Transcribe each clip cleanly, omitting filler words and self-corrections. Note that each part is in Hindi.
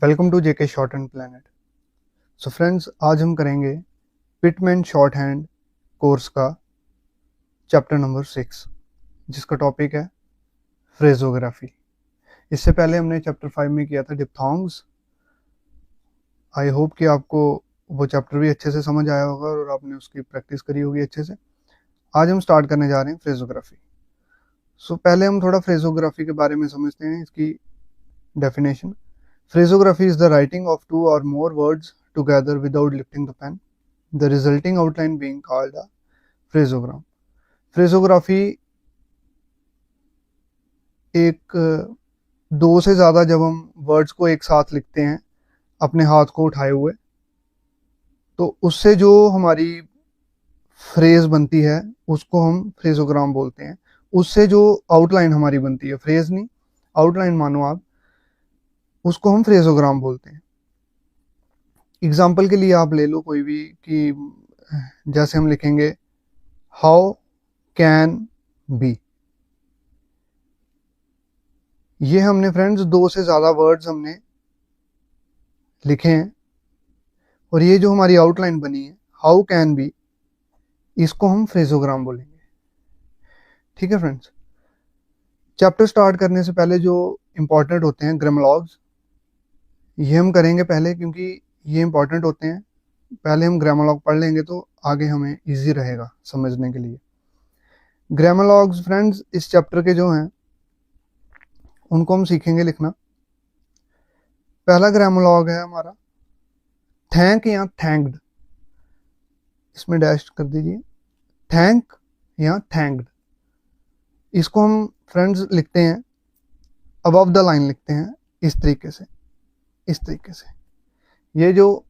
Welcome to JK shorthand planet. So friends, आज हम करेंगे पिटमैन शॉर्ट हैंड कोर्स का चैप्टर नंबर 6, जिसका टॉपिक है फ्रेजोग्राफी। इससे पहले हमने चैप्टर 5 में किया था डिप्थोंग्स। आई होप कि आपको वो चैप्टर भी अच्छे से समझ आया होगा और आपने उसकी प्रैक्टिस करी होगी अच्छे से। आज हम स्टार्ट करने जा रहे हैं फ्रेजोग्राफी। सो पहले हम थोड़ा फ्रेजोग्राफी के बारे में समझते हैं, इसकी definition. Phrasography is the writing of two or more words together without lifting the pen, the resulting outline being called a phrasogram. Phrasography एक दो से ज़्यादा जब हम वर्ड्स को एक साथ लिखते हैं अपने हाथ को उठाए हुए, तो उससे जो हमारी फ्रेज बनती है उसको हम फ्रेजोग्राम बोलते हैं। उससे जो आउटलाइन हमारी बनती है, फ्रेज नहीं आउटलाइन मानो आप, उसको हम फ्रेजोग्राम बोलते हैं। एग्जाम्पल के लिए आप ले लो कोई भी, कि जैसे हम लिखेंगे हाउ कैन बी। ये हमने फ्रेंड्स दो से ज़्यादा वर्ड्स हमने लिखे हैं और ये जो हमारी आउटलाइन बनी है हाउ कैन बी, इसको हम फ्रेजोग्राम बोलेंगे। ठीक है फ्रेंड्स, चैप्टर स्टार्ट करने से पहले जो इंपॉर्टेंट होते हैं ग्रामोलॉग्स, ये हम करेंगे पहले, क्योंकि ये इंपॉर्टेंट होते हैं। पहले हम ग्रामोलॉग पढ़ लेंगे तो आगे हमें इजी रहेगा समझने के लिए। ग्रामोलॉग्स फ्रेंड्स इस चैप्टर के जो हैं उनको हम सीखेंगे लिखना। पहला ग्रामोलॉग है हमारा थैंक या थैंक्ड। इसमें डैश कर दीजिए, थैंक या थैंक्ड। इसको हम फ्रेंड्स लिखते हैं अबव द लाइन, लिखते हैं इस तरीके से, इस तरीके से। ये जो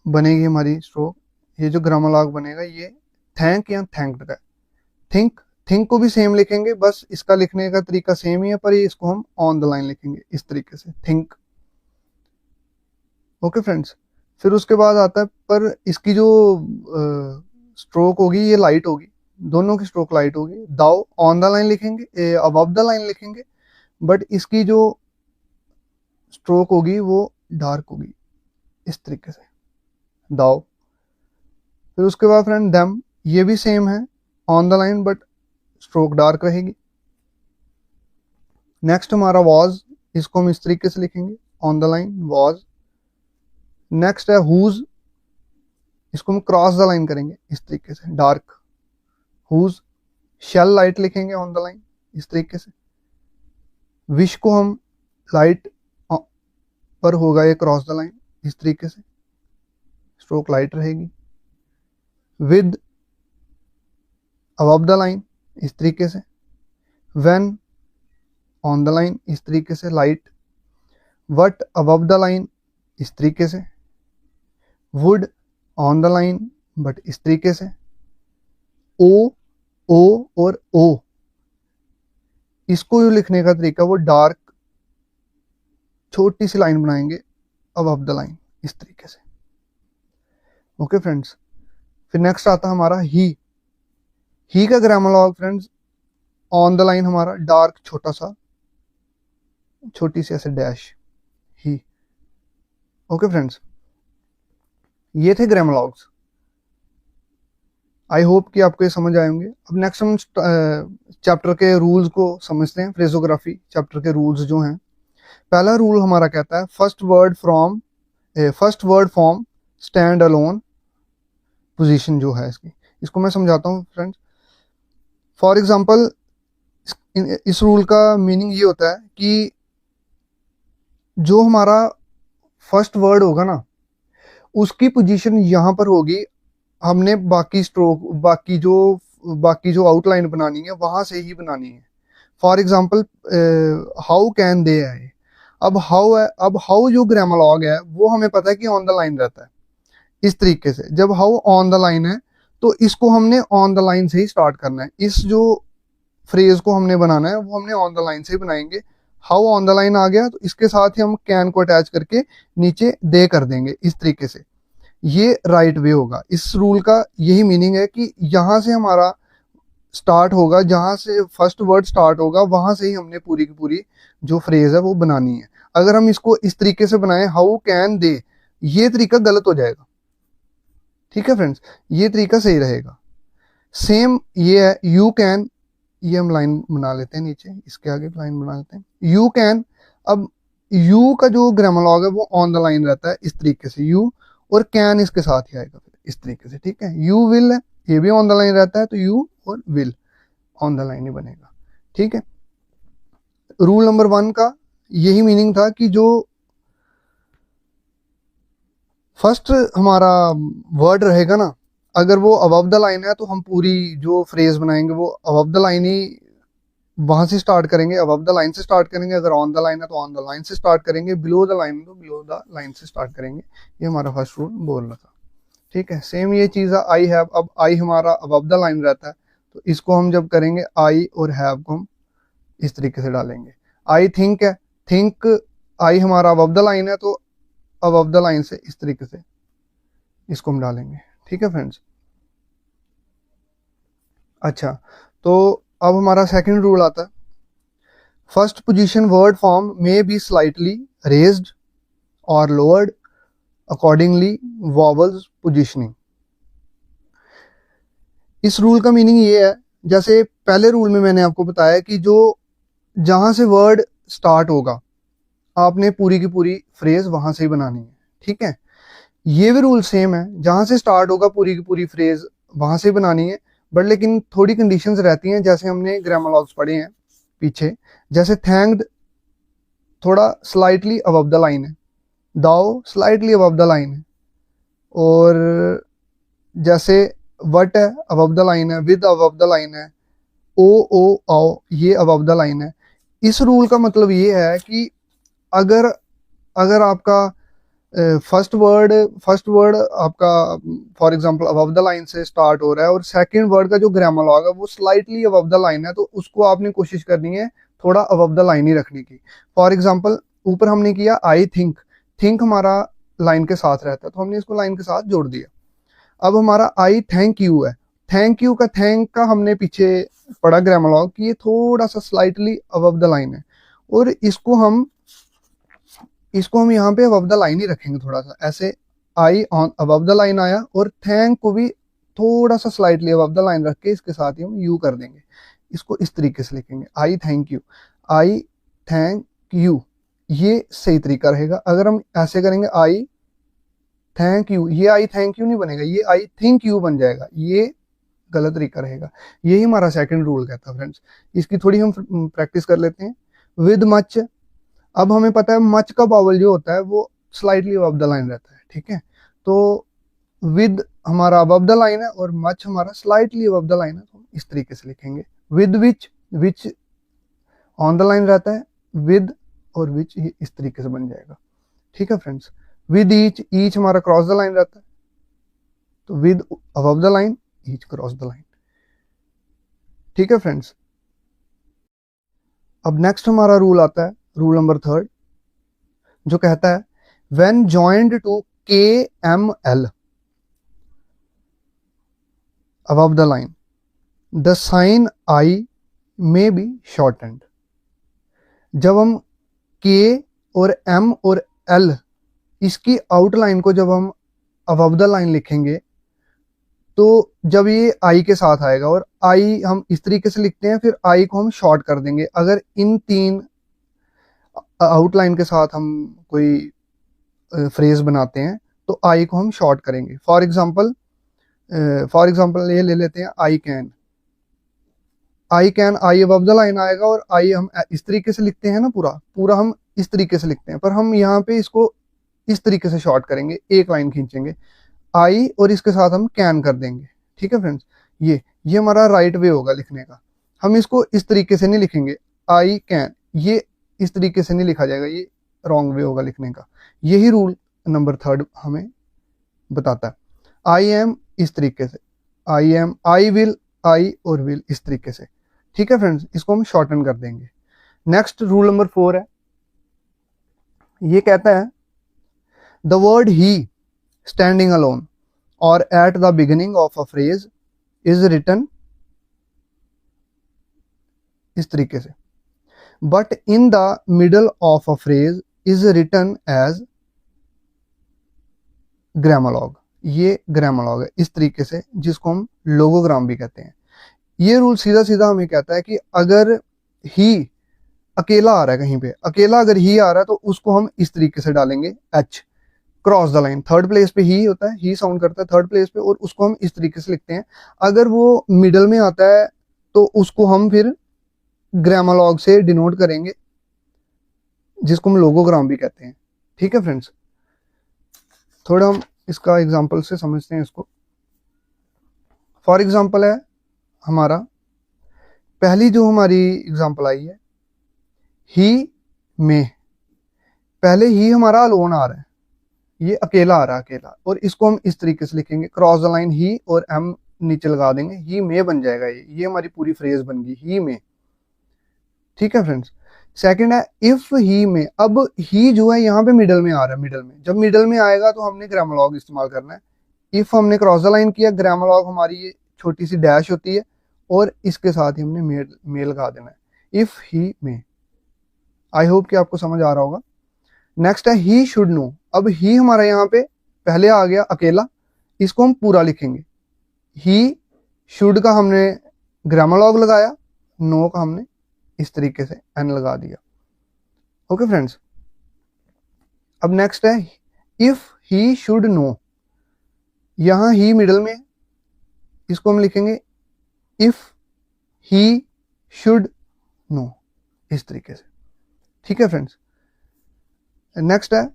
बनेगी हमारी स्ट्रोक, ये जो ग्रामोलॉग बनेगा ये थैंक या थैंक्ड का। थिंक, थिंक को भी सेम लिखेंगे, बस इसका लिखने का तरीका सेम ही है, पर ये इसको हम ऑन द लाइन लिखेंगे इस तरीके से, थिंक। ओके फ्रेंड्स, फिर उसके बाद आता है, पर इसकी जो स्ट्रोक होगी ये लाइट होगी, दोनों की स्ट्रोक लाइट होगी। दाओ ऑन द लाइन लिखेंगे, अबव द लाइन लिखेंगे, बट इसकी जो स्ट्रोक होगी वो डार्क होगी इस तरीके से, दाओ। फिर उसके बाद फ्रेंड देम, ये भी सेम है on the line, but stroke dark रहेगी। नेक्स्ट हमारा वॉज, इसको हम इस तरीके से लिखेंगे on the line, was. Next है हुज, इसको हम क्रॉस द लाइन करेंगे इस तरीके से, डार्क, हुज। शेल लाइट लिखेंगे ऑन द लाइन इस तरीके से। विश को हम लाइट पर होगा ये क्रॉस द लाइन इस तरीके से, स्ट्रोक लाइट रहेगी। विद अबव द लाइन इस तरीके से। व्हेन ऑन द लाइन इस तरीके से, light. What above the line इस तरीके से। Would on the line but इस तरीके से। ओ, ओ और ओ, इसको जो लिखने का तरीका वो डार्क छोटी सी लाइन बनाएंगे अबव द लाइन इस तरीके से। ओके फ्रेंड्स, फिर नेक्स्ट आता हमारा ही का ग्रामोलॉग फ्रेंड्स, ऑन द लाइन हमारा डार्क छोटा सा, छोटी सी ऐसे डैश, ही। ओके फ्रेंड्स, ये थे ग्रामोलॉग्स। आई होप कि आपको ये समझ आए होंगे। अब नेक्स्ट हम चैप्टर के रूल्स को समझते हैं। फ्रेजोग्राफी चैप्टर के रूल्स जो हैं, पहला रूल हमारा कहता है first word form stand alone position जो है इसकी, इसको मैं समझाता हूँ फ्रेंड्स। फॉर एग्जांपल, इस रूल का मीनिंग ये होता है कि जो हमारा फर्स्ट वर्ड होगा ना, उसकी पोजीशन यहाँ पर होगी। हमने बाकी स्ट्रोक, बाकी जो आउटलाइन बनानी है वहां से ही बनानी है। For example how can they है, अब हाउ जो ग्रामोलॉग है वो हमें पता है कि ऑन द लाइन रहता है इस तरीके से। जब हाउ ऑन द लाइन है तो इसको हमने ऑन द लाइन से ही स्टार्ट करना है। इस जो फ्रेज को हमने बनाना है वो हमने ऑन द लाइन से ही बनाएंगे। हाउ ऑन द लाइन आ गया तो इसके साथ ही हम कैन को अटैच करके नीचे दे कर देंगे इस तरीके से। ये राइट वे होगा। इस रूल का यही मीनिंग है कि यहाँ से हमारा स्टार्ट होगा, जहाँ से फर्स्ट वर्ड स्टार्ट होगा वहां से ही हमने पूरी की पूरी जो फ्रेज है वो बनानी है। अगर हम इसको इस तरीके से बनाएं हाउ कैन दे, ये तरीका गलत हो जाएगा। ठीक है फ्रेंड्स, ये तरीका सही रहेगा। सेम ये है यू कैन, ये हम लाइन बना लेते हैं नीचे, इसके आगे लाइन बना लेते हैं यू कैन। अब यू का जो ग्रामर है वो ऑन द लाइन रहता है इस तरीके से यू, और कैन इसके साथ ही आएगा फिर इस तरीके से। ठीक है, यू विल है, ये भी ऑन द लाइन रहता है, तो यू और विल ऑन द लाइन ही बनेगा। ठीक है, रूल नंबर 1 का यही मीनिंग था कि जो फर्स्ट हमारा वर्ड रहेगा ना, अगर वो अबव द लाइन है तो हम पूरी जो फ्रेज बनाएंगे वो अबव द लाइन ही वहां से स्टार्ट करेंगे, अबव द लाइन से स्टार्ट करेंगे। अगर ऑन द लाइन है तो ऑन द लाइन से स्टार्ट करेंगे, बिलो द लाइन तो बिलो द लाइन से स्टार्ट करेंगे। ये हमारा फर्स्ट रूल बोल रहा था। ठीक है, सेम ये चीज है आई हैव। अब आई हमारा अबव द लाइन रहता है, तो इसको हम जब करेंगे आई और हैव को हम इस तरीके से डालेंगे। आई थिंक है, थिंक आई हमारा अबव द लाइन है, तो अबव द लाइन से इस तरीके से इसको हम डालेंगे। ठीक है फ्रेंड्स, अच्छा तो अब हमारा सेकंड रूल आता है, फर्स्ट पोजीशन वर्ड फॉर्म में बी स्लाइटली रेज्ड और लोअर्ड अकॉर्डिंगली वॉवल्स पोजीशनिंग। इस रूल का मीनिंग ये है, जैसे पहले रूल में मैंने आपको बताया कि जो जहां से वर्ड स्टार्ट होगा आपने पूरी की पूरी फ्रेज वहां से ही बनानी है। ठीक है, ये भी रूल सेम है, जहां से स्टार्ट होगा पूरी की पूरी फ्रेज वहां से बनानी है, बट लेकिन थोड़ी कंडीशंस रहती हैं, जैसे हमने ग्रामर पढ़े हैं पीछे। जैसे थैंक्ड थोड़ा स्लाइटली अबव द लाइन है, दाओ स्लाइटली अबव द लाइन है, और जैसे वट है अबव द लाइन है, विद अबव द लाइन है, ओ आओ ये अबव द लाइन है। इस रूल का मतलब ये है कि अगर आपका फर्स्ट वर्ड आपका for example above the line से स्टार्ट हो रहा है और सेकंड वर्ड का जो ग्रामर लॉग है वो स्लाइटली अबव द लाइन है, तो उसको आपने कोशिश करनी है थोड़ा अबव द लाइन ही रखने की। फॉर एग्जांपल ऊपर हमने किया आई थिंक, थिंक हमारा लाइन के साथ रहता है, तो हमने इसको लाइन के साथ जोड़ दिया। अब हमारा आई थैंक यू है, थैंक यू का थैंक का हमने पीछे पढ़ा ग्रामर लॉग कि ये थोड़ा सा स्लाइटली अबव द लाइन है, और इसको हम यहाँ पे अबव द लाइन ही रखेंगे थोड़ा सा ऐसे। आई ऑन अबव द लाइन आया, और थैंक को भी थोड़ा सा स्लाइटली अबव द लाइन रख के इसके साथ ही हम यू कर देंगे। इसको इस तरीके से लिखेंगे आई thank you, I thank you, ये सही तरीका रहेगा। अगर हम ऐसे करेंगे आई थैंक यू, ये आई थैंक यू नहीं बनेगा, ये आई थिंक यू बन जाएगा, ये गलत तरीका रहेगा। यही हमारा सेकंड रूल कहता है फ्रेंड्स। इसकी थोड़ी हम प्रैक्टिस कर लेते हैं। विद मच, अब हमें पता है मच का बावल जो होता है वो स्लाइटली अबव द लाइन रहता है। ठीक है, तो विद हमारा अबव द लाइन है और मच हमारा स्लाइटली अबव द लाइन है, तो इस तरीके से लिखेंगे। With which on the line रहता है, विद और विच इस तरीके से बन जाएगा। ठीक है फ्रेंड्स, विद ईच हमारा क्रॉस द लाइन रहता है, तो with above the line each cross the line. ठीक है फ्रेंड्स, अब नेक्स्ट हमारा रूल आता है रूल नंबर 3, जो कहता है when joined to KML above the line the sign I may be shortened। जब हम K और M और L इसकी आउटलाइन को जब हम अबव द लाइन लिखेंगे, तो जब ये I के साथ आएगा, और I हम इस तरीके से लिखते हैं, फिर I को हम शॉर्ट कर देंगे। अगर इन 3 आउटलाइन के साथ हम कोई फ्रेज बनाते हैं तो आई को हम शॉर्ट करेंगे। फॉर एग्जांपल ये ले लेते हैं I can, I above the line आएगा, और आई हम इस तरीके से लिखते हैं ना, पूरा हम इस तरीके से लिखते हैं, पर हम यहाँ पे इसको इस तरीके से शॉर्ट करेंगे, एक लाइन खींचेंगे आई और इसके साथ हम कैन कर देंगे। ठीक है फ्रेंड्स, ये हमारा राइट वे होगा लिखने का। हम इसको इस तरीके से नहीं लिखेंगे आई कैन, ये इस तरीके से नहीं लिखा जाएगा, ये रॉन्ग वे होगा लिखने का। यही रूल नंबर 3 हमें बताता है। आई एम इस तरीके से, आई एम, आई विल, आई और विल इस तरीके से। ठीक है फ्रेंड्स, इसको हम शॉर्टन कर देंगे। नेक्स्ट रूल नंबर 4 है, ये कहता है the word he standing alone और at the beginning of a phrase is written इस तरीके से, but in the middle of a phrase is written as grammalogue. ये ग्रामोलॉग है इस तरीके से, जिसको हम लोगोग्राम भी कहते हैं। ये रूल सीधा सीधा हमें कहता है कि अगर ही अकेला आ रहा है कहीं पे, अकेला अगर ही आ रहा है तो उसको हम इस तरीके से डालेंगे H, cross the line. Third place पे ही होता है, ही साउंड करता है थर्ड प्लेस पे, और उसको हम इस तरीके से लिखते हैं। अगर वो मिडल में आता है तो उसको हम फिर ग्रामोलॉग से डिनोट करेंगे, जिसको हम लोगोग्राम भी कहते हैं। ठीक है फ्रेंड्स, थोड़ा हम इसका एग्जांपल से समझते हैं इसको। फॉर एग्जांपल है हमारा, पहली जो हमारी एग्जांपल आई है, ही में, पहले ही हमारा अलोन आ रहा है, ये अकेला आ रहा है, अकेला, और इसको हम इस तरीके से लिखेंगे, क्रॉस द लाइन ही और एम नीचे लगा देंगे, ही में बन जाएगा। ये हमारी पूरी फ्रेज बन गई, ही में। ठीक है फ्रेंड्स, सेकंड है इफ ही में। अब ही जो है यहाँ पे मिडल में आ रहा है, मिडल में, जब मिडल में आएगा तो हमने ग्रामोलॉग इस्तेमाल करना है। इफ हमने क्रॉस द लाइन किया, ग्रामोलॉग हमारी ये छोटी सी डैश होती है, और इसके साथ ही हमने में लगा देना है, इफ ही में। आई होप कि आपको समझ आ रहा होगा। नेक्स्ट है ही शुड नो। अब ही हमारा यहाँ पे पहले आ गया अकेला, इसको हम पूरा लिखेंगे। ही शुड का हमने ग्रामोलॉग लगाया, नो का हमने इस तरीके से एन लगा दिया। ओके फ्रेंड्स, अब नेक्स्ट है इफ ही शुड नो। यहां ही मिडल में, इसको हम लिखेंगे इफ ही शुड नो, इस तरीके से। ठीक है फ्रेंड्स, नेक्स्ट है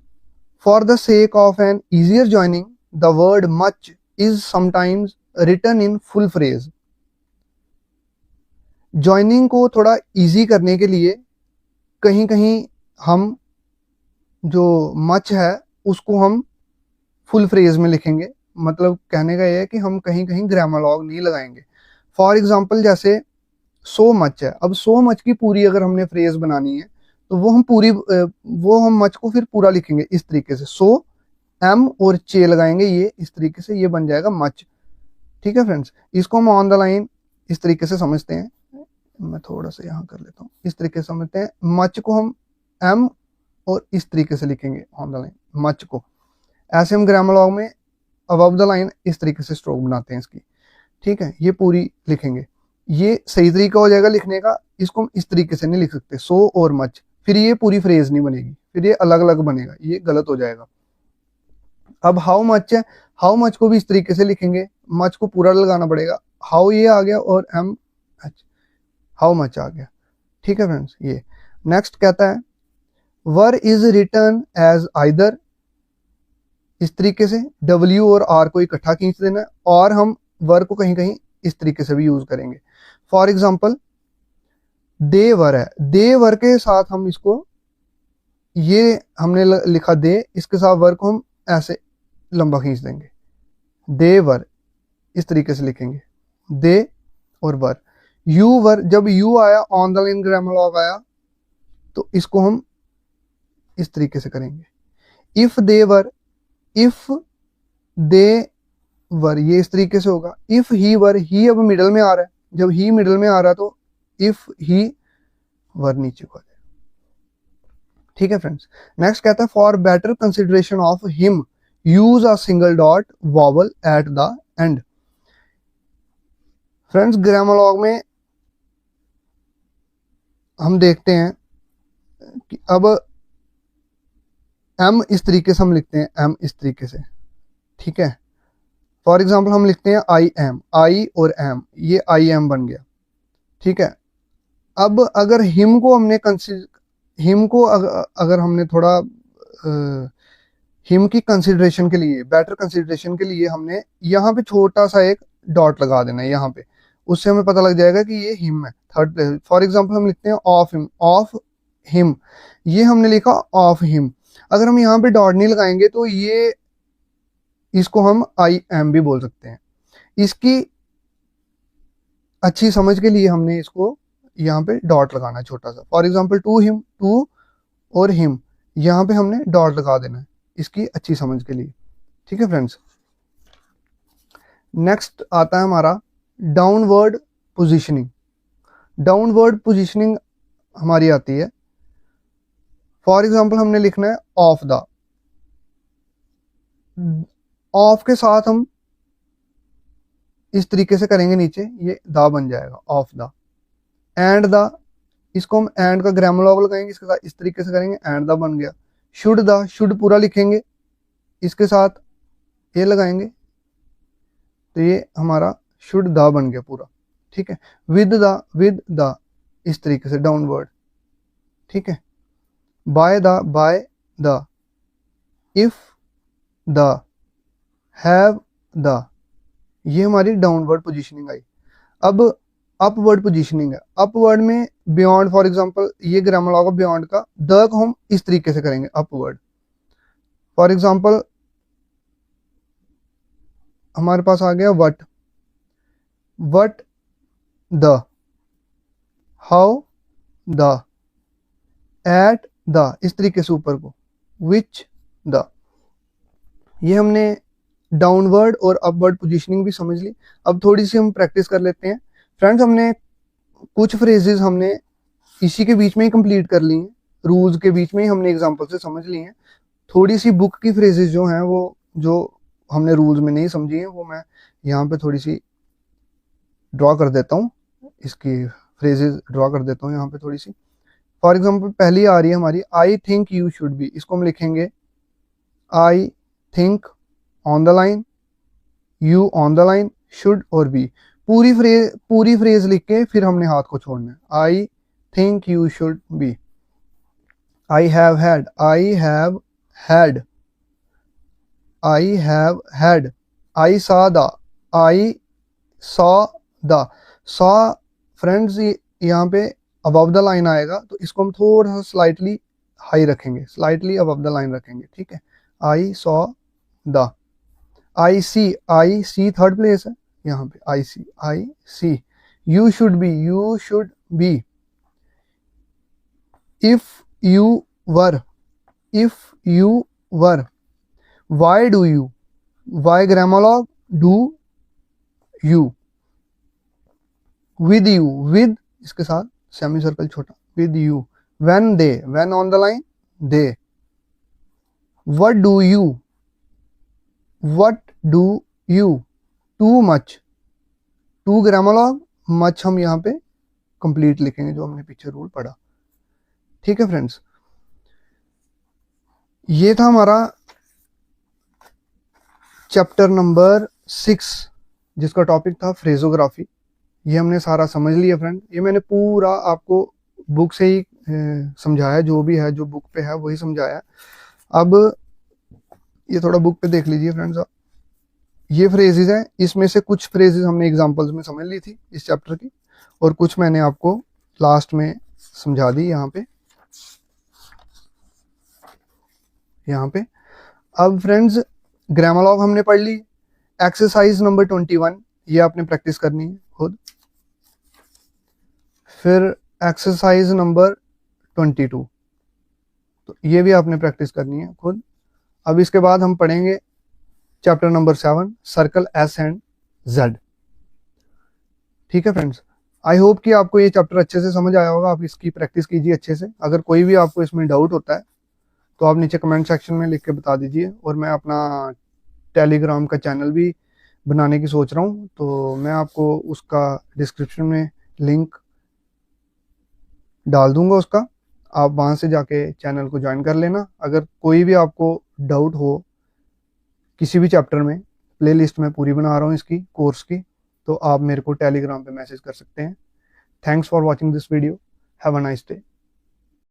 for the sake of an easier joining the word much is sometimes written in full phrase. Joining को थोड़ा इजी करने के लिए कहीं कहीं हम जो मच है उसको हम फुल फ्रेज में लिखेंगे। मतलब कहने का ये है कि हम कहीं कहीं ग्रामोलॉग नहीं लगाएंगे। फॉर एग्जांपल जैसे सो मच है, अब सो मच की पूरी अगर हमने फ्रेज बनानी है तो वो हम मच को फिर पूरा लिखेंगे इस तरीके से, सो एम और चे लगाएंगे, ये इस तरीके से ये बन जाएगा मच। ठीक है फ्रेंड्स, इसको हम ऑन द लाइन इस तरीके से समझते हैं। मैं थोड़ा सा यहाँ कर लेता हूँ, इस तरीके से समझते हैं। मच को हम एम और इस तरीके से लिखेंगे ऑन द लाइन, मच को। ऐसे हम ग्रामोलॉग में अबव द लाइन इस तरीके से स्ट्रोक बनाते हैं इसकी। ठीक है, ये पूरी लिखेंगे, ये सही तरीका हो जाएगा लिखने का। इसको हम इस तरीके से नहीं लिख सकते, सो और मच, फिर ये पूरी फ्रेज नहीं बनेगी, फिर ये अलग अलग बनेगा, ये गलत हो जाएगा। अब हाउ मच है, हाउ मच को भी इस तरीके से लिखेंगे, मच को पूरा लगाना पड़ेगा, हाउ ये आ गया और एम एच, हाउ मच आ गया। ठीक है फ्रेंड्स, ये नेक्स्ट कहता है वर इज रिटर्न एज आइदर, इस तरीके से डब्ल्यू और आर को इकट्ठा खींच देना है, और हम वर को कहीं कहीं इस तरीके से भी यूज करेंगे। फॉर एग्जाम्पल दे वर है, दे वर के साथ हम इसको, ये हमने लिखा दे, इसके साथ वर को हम ऐसे लंबा खींच देंगे, दे वर, इस तरीके से लिखेंगे, दे और वर। यू वर, जब यू आया ऑन द लाइन ग्रामोलॉग आया तो इसको हम इस तरीके से करेंगे। If they were, if they वर, ये इस तरीके से होगा। इफ ही वर, ही अब मिडल में आ रहा है, जब ही मिडल में आ रहा है तो इफ ही वर नीचे को आ जाएगा। ठीक है फ्रेंड्स, नेक्स्ट कहता है for better consideration of him use a single dot vowel at the end. Friends, grammalogue में हम देखते हैं कि अब एम इस तरीके से हम लिखते हैं, एम इस तरीके से। ठीक है, फॉर एग्जाम्पल हम लिखते हैं आई एम, आई और एम, ये आई एम बन गया। ठीक है, अब अगर हिम को हमने हिम को अगर हमने थोड़ा हिम की कंसिडरेशन के लिए, बेटर कंसिडरेशन के लिए हमने यहाँ पे छोटा सा एक डॉट लगा देना है यहाँ पे, उससे हमें पता लग जाएगा कि ये हिम है, थर्ड प्लेस। फॉर एग्जाम्पल हम लिखते हैं ऑफ हिम, ऑफ हिम, ये हमने लिखा ऑफ हिम। अगर हम यहाँ पे डॉट नहीं लगाएंगे तो ये, इसको हम आई एम भी बोल सकते हैं। इसकी अच्छी समझ के लिए हमने इसको यहाँ पे डॉट लगाना है छोटा सा। For example to him, to और हिम, यहाँ पे हमने डॉट लगा देना है इसकी अच्छी समझ के लिए। ठीक है फ्रेंड्स, नेक्स्ट आता है हमारा डाउनवर्ड पोजीशनिंग। डाउनवर्ड पोजीशनिंग हमारी आती है, फॉर एग्जाम्पल हमने लिखना है ऑफ द, ऑफ के साथ हम इस तरीके से करेंगे नीचे, ये द बन जाएगा ऑफ द। एंड द, इसको हम एंड का ग्रामर लॉग लगाएंगे, इसके साथ इस तरीके से करेंगे, एंड द बन गया। शुड द, शुड पूरा लिखेंगे, इसके साथ ये लगाएंगे, तो ये हमारा शुड द बन गया पूरा, ठीक है। विद द, इस तरीके से डाउनवर्ड, ठीक है। By the, if the, have the, ये हमारी डाउनवर्ड पोजीशनिंग आई। अब अपवर्ड पोजीशनिंग है। अपवर्ड में बियॉन्ड, फॉर एग्जांपल ये ग्रामर लॉग बियॉन्ड का द को हम इस तरीके से करेंगे अपवर्ड। फॉर एग्जांपल हमारे पास आ गया what the, how the, at the, इस तरीके से ऊपर को, विच द। ये हमने डाउनवर्ड और अपवर्ड पोजीशनिंग भी समझ ली। अब थोड़ी सी हम प्रैक्टिस कर लेते हैं फ्रेंड्स। हमने कुछ फ्रेजेस हमने इसी के बीच में ही कंप्लीट कर ली हैं, रूल्स के बीच में ही हमने एग्जांपल से समझ ली हैं। थोड़ी सी बुक की फ्रेजेस जो हैं वो जो हमने रूल्स में नहीं समझी हैं, वो मैं यहाँ पे थोड़ी सी ड्रॉ कर देता हूँ, इसकी फ्रेजेस ड्रॉ कर देता हूँ यहाँ पे थोड़ी सी। फॉर एग्जाम्पल पहली आ रही है हमारी, I think you should B, इसको हम लिखेंगे I think on the line, you on the line, should और बी। पूरी फ्रेज लिख के फिर हमने हाथ को छोड़ना है। I think you should B. I have had, I have had, I have had. I saw the, I saw the. Saw friends यहाँ पे अबव द लाइन आएगा, तो इसको हम थोड़ा सा स्लाइटली हाई रखेंगे, स्लाइटली अबव द लाइन रखेंगे, ठीक है। I saw the. I see third place है यहाँ पे, I see. You should be, you should be. If you were, why do you, why grammalogue, do you. With you, with इसके साथ सेमी सर्कल छोटा, with you. When they, when on the line, they. What do you, too much, too grammalogue, much हम यहाँ पे कंप्लीट लिखेंगे जो हमने पीछे रूल पढ़ा, ठीक है फ्रेंड्स। ये था हमारा चैप्टर नंबर 6 जिसका टॉपिक था फ्रेजोग्राफी। ये हमने सारा समझ लिया फ्रेंड। ये मैंने पूरा आपको बुक से ही समझाया, जो भी है जो बुक पे है वही समझाया। अब ये थोड़ा बुक पे देख लीजिए फ्रेंड्स आप, ये फ्रेजेस हैं, इसमें से कुछ फ्रेजेस हमने एग्जांपल्स में समझ ली थी इस चैप्टर की, और कुछ मैंने आपको लास्ट में समझा दी यहाँ पे। अब फ्रेंड्स ग्रामर लॉग हमने पढ़ ली। एक्सरसाइज नंबर 21 ये आपने प्रैक्टिस करनी है खुद। फिर एक्सरसाइज नंबर 22, तो ये भी आपने प्रैक्टिस करनी है खुद। अब इसके बाद हम पढ़ेंगे chapter number 7, circle S and Z, ठीक है फ्रेंड्स। आई होप कि आपको ये चैप्टर अच्छे से समझ आया होगा। आप इसकी प्रैक्टिस कीजिए अच्छे से। अगर कोई भी आपको इसमें डाउट होता है तो आप नीचे कमेंट सेक्शन में लिख के बता दीजिए। और मैं अपना टेलीग्राम का चैनल भी बनाने की सोच रहा हूँ, तो मैं आपको उसका डिस्क्रिप्शन में लिंक डाल दूंगा उसका, आप वहाँ से जाके चैनल को ज्वाइन कर लेना। अगर कोई भी आपको डाउट हो किसी भी चैप्टर में, प्लेलिस्ट में पूरी बना रहा हूँ इसकी कोर्स की, तो आप मेरे को टेलीग्राम पे मैसेज कर सकते हैं। Thanks for watching this video. Have a nice day.